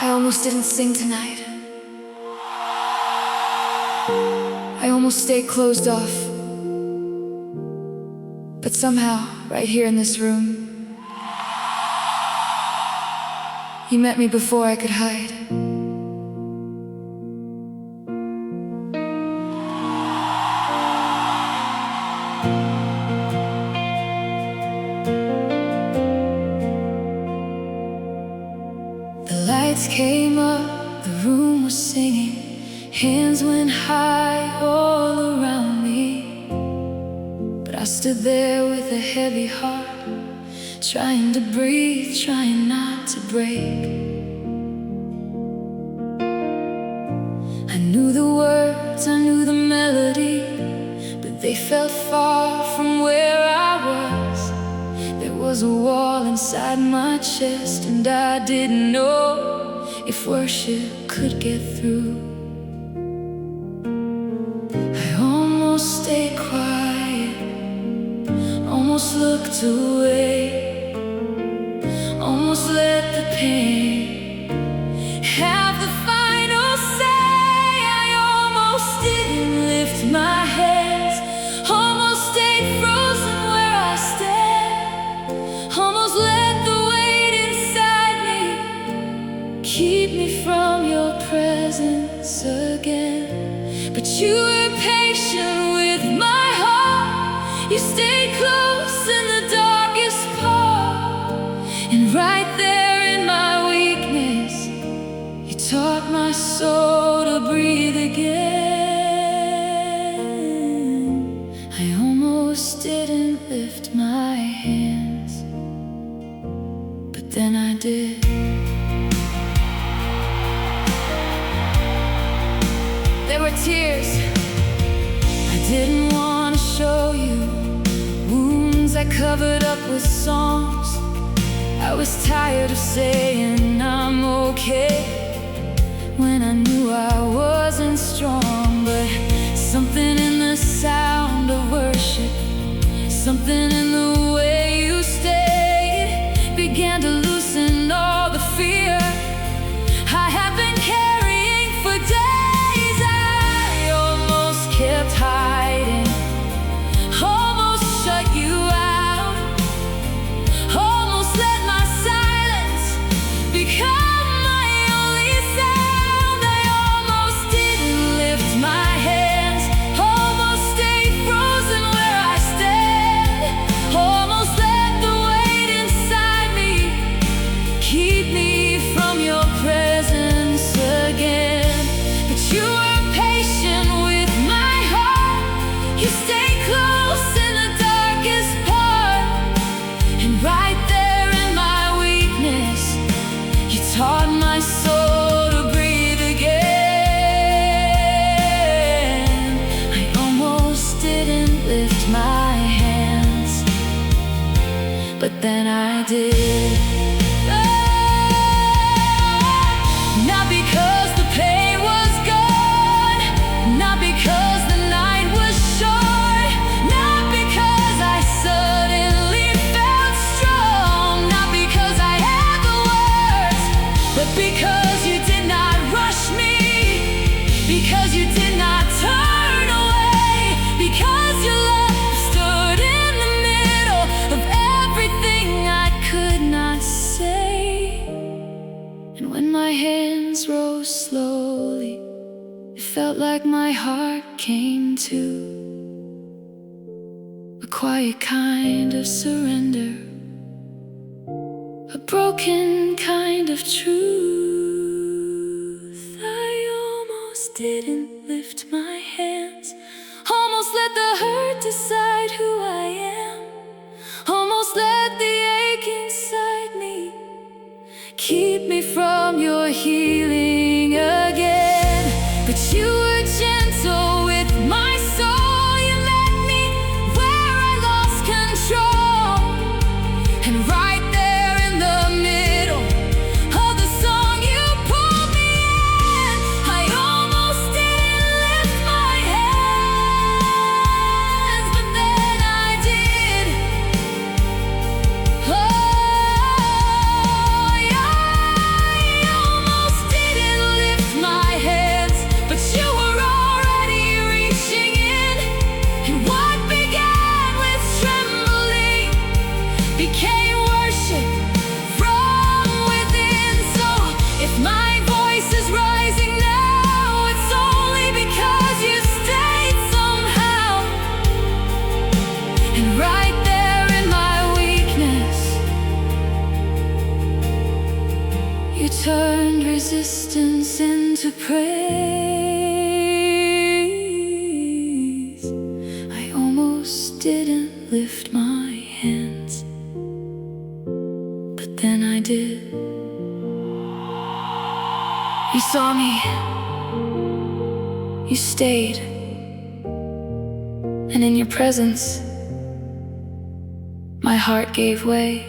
I almost didn't sing tonight. I almost stayed closed off. But somehow, right here in this room, you met me before I could hide. The lights came up, the room was singing. Hands went high all around me. But I stood there with a heavy heart, trying to breathe, trying not to break. I knew the words, I knew the melody, but they felt far from where I was. There was a wall inside my chest, and I didn't know if worship could get through. I almost stayed quiet, almost looked away, almost let the pain have the final say. I almost didn't lift my hands, almost stayed frozen where I stand, almost let the weight inside me keep me from your presence again. But you were patient with my heart, you stayed close in the darkest part, and right there in my weakness, you taught my soul to breathe again. I almost didn't lift my hands, but then I did. There were tears I didn't want to show you, wounds I covered up with songs. I was tired of saying I'm okay when I knew I wasn't strong. But something in the sound of worship, something in the way you stayed, began to loosen all the fear I had been carrying for days. I almost kept hiding, almost shut you out, almost let my silence become my only sound. I almost didn't lift my hands, almost stayed frozen where I stand, almost let the weight inside me keep me from your presence again. But you were patient with my heart, you stayed close in the darkest part, and right there in my weakness, you taught my soul to breathe again. I almost didn't lift my hands, but then I did. Not because the pain was gone, not because the night was short, not because I suddenly felt strong, not because I had the words, but because you did not rush me, because you did not turn away, because your love stood in the middle of everything I could not say. And when my hands rose slowly, it felt like my heart came to a quiet kind of surrender, a broken kind of truth. I almost didn't lift my hands, almost let the hurt decide who I am, almost let the ache inside me keep me from your healing again. But you were gentle with my soul, you met me where I lost control, and right there in the middle of the song you pulled me in. I almost didn't lift my hands, but then I did. Oh, I almost became worship from within. So if my voice is rising now, it's only because you stayed somehow. And right there in my weakness, you turned resistance into praise. I almost didn't lift my hands, but then I did. You saw me, you stayed, and in your presence, my heart gave way.